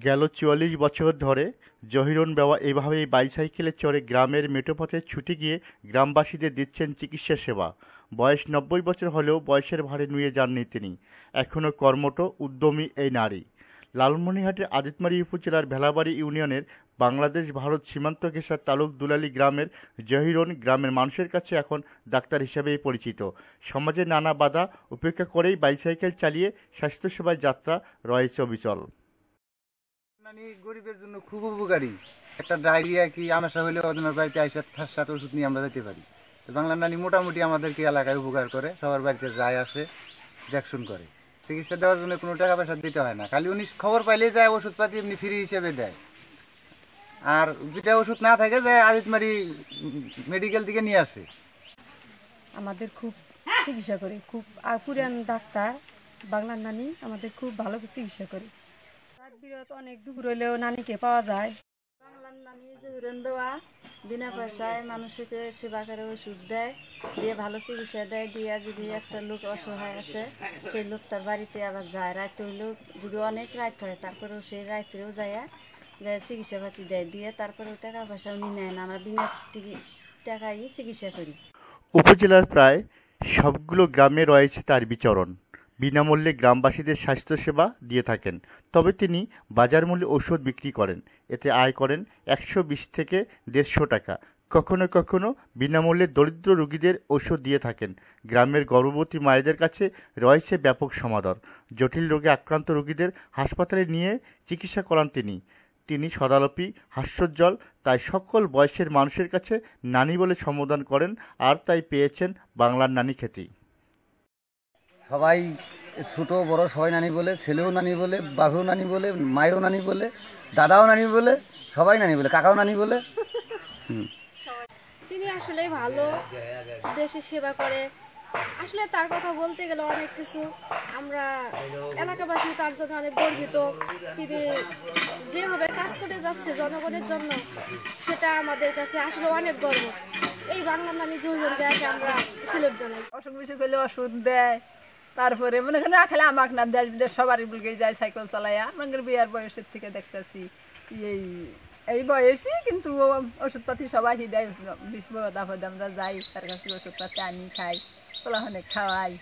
গেল ৪৪ বছর ধরে জহিরুন বেওয়া এভাবেই বাইসাইকেলে চড়ে গ্রামের মেঠোপথে ছুটে গিয়ে গ্রামবাসীদের দিচ্ছেন চিকিৎসা সেবা। বয়স ৯০ বছর হলেও বয়সের ভারে নুয়ে যাননি তিনি। এখনও কর্মঠ উদ্যমী এই নারী। লালমনিরহাটের আদিতমারী উপজেলার ভেলাবাড়ি ইউনিয়নের বাংলাদেশ ভারত সীমান্ত ঘেঁষা তালুক দুলালী গ্রামের জহিরুন গ্রামের মানুষের কাছে এখন ডাক্তার হিসেবেই পরিচিত। সমাজের নানা বাধা উপেক্ষা করেই বাইসাইকেল চালিয়ে স্বাস্থ্যসেবার যাত্রা রয়েছে অবিচল। গরিবের জন্য খুব উপকারী। একটা ডায়রিয়া কি আমাশা হলে ওদের বাড়িতে আইসা তার সাথে ওষুধ নিয়ে আমরা যেতে পারি। বাংলার নানি মোটামুটি আমাদেরকে এলাকায় উপকার করে, সবার বাড়িতে যায় আসে, দেখশুন করে। চিকিৎসা দেওয়ার জন্য কোনো টাকা পয়সা দিতে হয় না, খালি উনি খবর পাইলে যায় ওষুধপাতি এমনি ফ্রি হিসেবে দেয়। আর যেটা ওষুধ না থাকে যায় আদিতমারি মেডিকেল থেকে নিয়ে আসে। আমাদের খুব চিকিৎসা করে, খুব পুরান ডাক্তার বাংলার নানি আমাদের খুব ভালো চিকিৎসা করে। রাত বিরত অনেক দুপুর হইলেও নানিকে পাওয়া যায়। বাংলার নানি জহিরুন বেওয়া বিনা পয়সায় মানুষকে সেবা করে, ওষুধ দেয়, দিয়ে ভালো চিকিৎসা দেয়, দিয়ে যদি একটা লোক অসহায় আসে সেই লোকটার বাড়িতে আবার যায়। রাত হইলেও যদি অনেক রাত হয় তারপরেও সেই রাত্রেও যায় চিকিৎসা পাতি দেয়, দিয়ে তারপরেও টাকা পয়সা উনি নেয় না, আমরা বিনা টাকায় চিকিৎসা করি। উপজেলার প্রায় সবগুলো গ্রামে রয়েছে তার বিচরণ। বিনামূল্যে গ্রামবাসীদের স্বাস্থ্যসেবা দিয়ে থাকেন। তবে তিনি বাজার মূল্যে ওষুধ বিক্রি করেন, এতে আয় করেন ১২০ থেকে ১৫০ টাকা। কখনো কখনো বিনামূল্যে দরিদ্র রোগীদের ওষুধ দিয়ে থাকেন। গ্রামের গর্ভবতী মায়েদের কাছে রয়েছে ব্যাপক সমাদর। জটিল রোগে আক্রান্ত রোগীদের হাসপাতালে নিয়ে চিকিৎসা করান তিনি। তিনি সদালাপী, হাস্যোজ্জ্বল, তাই সকল বয়সের মানুষের কাছে নানি বলে সম্বোধন করেন, আর তাই পেয়েছেন বাংলার নানি খ্যাতি। সবাই ছোট বড় সবাই নানি বলে, ছেলেও নানি বলে, বাবুও নানি বলে, মায়েও নানি বলে, দাদাও নানি বলে, সবাই নানি বলে, কাকাও নানি বলে। তিনি আসলে ভালো, দেশের সেবা করে। আসলে তার কথা বলতে গেলে অনেক কিছু, আমরা এলাকাবাসী তার জন্য অনেক গর্বিত। তিনি যেভাবে কাজ করে যাচ্ছে জনগণের জন্য, সেটা আমাদের কাছে আসলে অনেক গর্ব। এই বাংলার নানি জহিরুন বেওয়াকে আমরা সিলেট জানাই। অসুখ বিসুখ হলে ওষুধ দেয়, তারপরে মনে করেন রাখালে আমাকে নাম দেশ বিদেশ সবারই বুলকে যায় সাইকেল চালাইয়া। আমাদের বিয়ার বয়সের থেকে দেখতেছি এই বয়সী, কিন্তু ওষুধপাতি সবাই দেয়। বিষ দাফে আমরা যাই তার কাছে ওষুধপাতি আনি খাই, পোলাহনে খাওয়াই।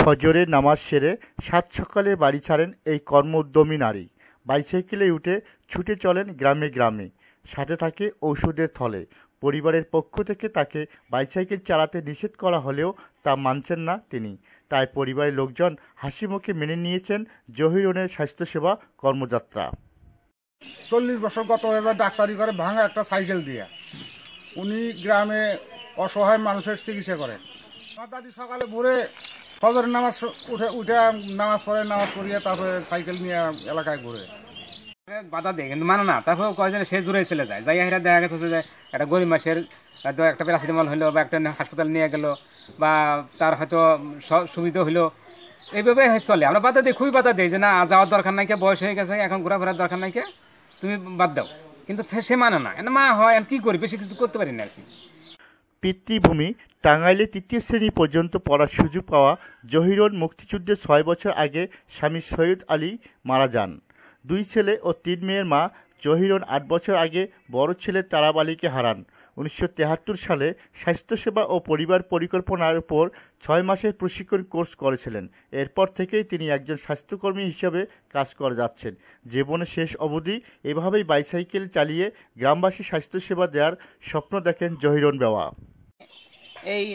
ফজরের নামাজ সেরে সাত সকালে বাড়ি ছাড়েন এই কর্ম উদ্যমী নারী। বাইসাইকেলে উঠে ছুটে চলেন গ্রামে গ্রামে, সাথে থাকে ঔষধের থলে। পরিবারের পক্ষ থেকে তাকে বাইসাইকেল চালাতে নিষেধ করা হলেও তা মানছেন না তিনি। তাই পরিবারের লোকজন হাসি মুখে মেনে নিয়েছেন জহিরুনের স্বাস্থ্যসেবা কর্মযাত্রা। ৪০ বছর গত হয়ে যায় ডাক্তারি করে ভাঙা একটা সাইকেল দিয়ে। উনি গ্রামে অসহায় মানুষের চিকিৎসা করেন। আমার দাদি সকালে ভোরে ফজরের নামাজ উঠে নামাজ পড়ে, নামাজ পড়িয়ে তারপরে সাইকেল নিয়ে এলাকায় ঘুরে। বাধা দেয় কিন্তু মানে না, তারপর কয়েকজন সে জুড়ে চলে যায়। যাই হেরা দেখা গেছে যে একটা গরিব মাসের একটা প্যারাসিটামল হইলো বা একটা হাসপাতাল নিয়ে গেল বা তার হয়তো সুবিধা হইলো, এইভাবে চলে। আমরা বাধা দিই, খুবই বাধা দিই যে না যাওয়ার দরকার নাই, বয়স হয়ে গেছে, এখন ঘোরাফেরার দরকার নাই, তুমি বাদ দাও। কিন্তু সে মানে না, মা হয় কি করি, বেশি কিছু করতে পারি না আর কি। পিতৃভূমি টাঙ্গাইলে ৩য় শ্রেণী পর্যন্ত পড়ার সুযোগ পাওয়া জহিরুন মুক্তিযুদ্ধের ৬ বছর আগে স্বামী সৈয়দ আলী মারা যান। 2 ছেলে ও 3 মেয়ের মা জহিরুন 8 বছর আগে বড় ছেলে তারাব আলীকে হারান। ১৯৭৩ সালে স্বাস্থ্যসেবা ও পরিবার পরিকল্পনার উপর 6 মাসের প্রশিক্ষণ কোর্স করেছিলেন। এরপর থেকেই তিনি একজন স্বাস্থ্যকর্মী হিসেবে কাজ করে যাচ্ছেন। জীবনের শেষ অবধি এভাবেই বাইসাইকেল চালিয়ে গ্রামবাসী স্বাস্থ্যসেবা দেওয়ার স্বপ্ন দেখেন জহিরুন বেওয়া। এই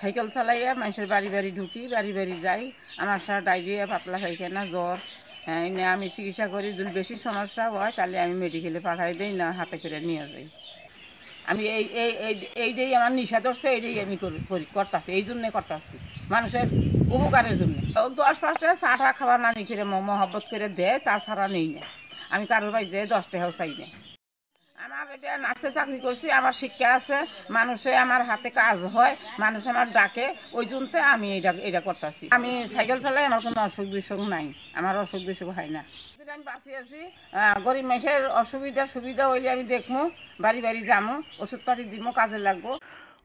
সাইকেল চালাইয়া মানুষের বাড়ি বাড়ি ঢুকি, বাড়ি বাড়ি যাই। আমার সারা ডায়রিয়া, পাতলা পায়খানা, জ্বর, আমি চিকিৎসা করি। যদি বেশি সমস্যা হয় তাহলে আমি মেডিকেলে পাঠাই দিই, না হাতে করে নিয়ে যাই। আমি এইটাই আমার নিশা ধরছে, এইটাই আমি করতেছি, এই জন্যে করতেছি মানুষের উপকারের জন্য। 10-5 টাকা চা টা খাবার নানি করে মহব্বত করে দেয়, তাছাড়া নেই না। আমি কারোর বাড়ি যেয়ে 10 টাকাও চাই না। আমার এটা নার্সে চাকরি করছি, আমার শিক্ষা আছে, মানুষে আমার হাতে কাজ হয়, মানুষ আমার ডাকে, ওই জন্যে আমি এটা করতেছি। আমি সাইকেল চালাই, আমার কোনো অসুখ বিসুখ নাই, আমার অসুখ বিসুখ হয় না। আমি বাঁচি আছি, গরিব মানুষের সুবিধা হইলে আমি দেখবো, বাড়ি বাড়ি যাবো, ওষুধপাতি দিব, কাজে লাগবো।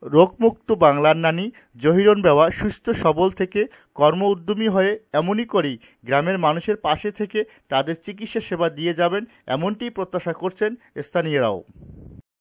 রোগমুক্ত বাংলার নানি জহিরন বেওয়া সুস্থ সবল থেকে কর্ম উদ্যমী হয়ে এমনই করেই গ্রামের মানুষের পাশে থেকে তাদের চিকিৎসা সেবা দিয়ে যাবেন, এমনটিই প্রত্যাশা করছেন স্থানীয়রাও।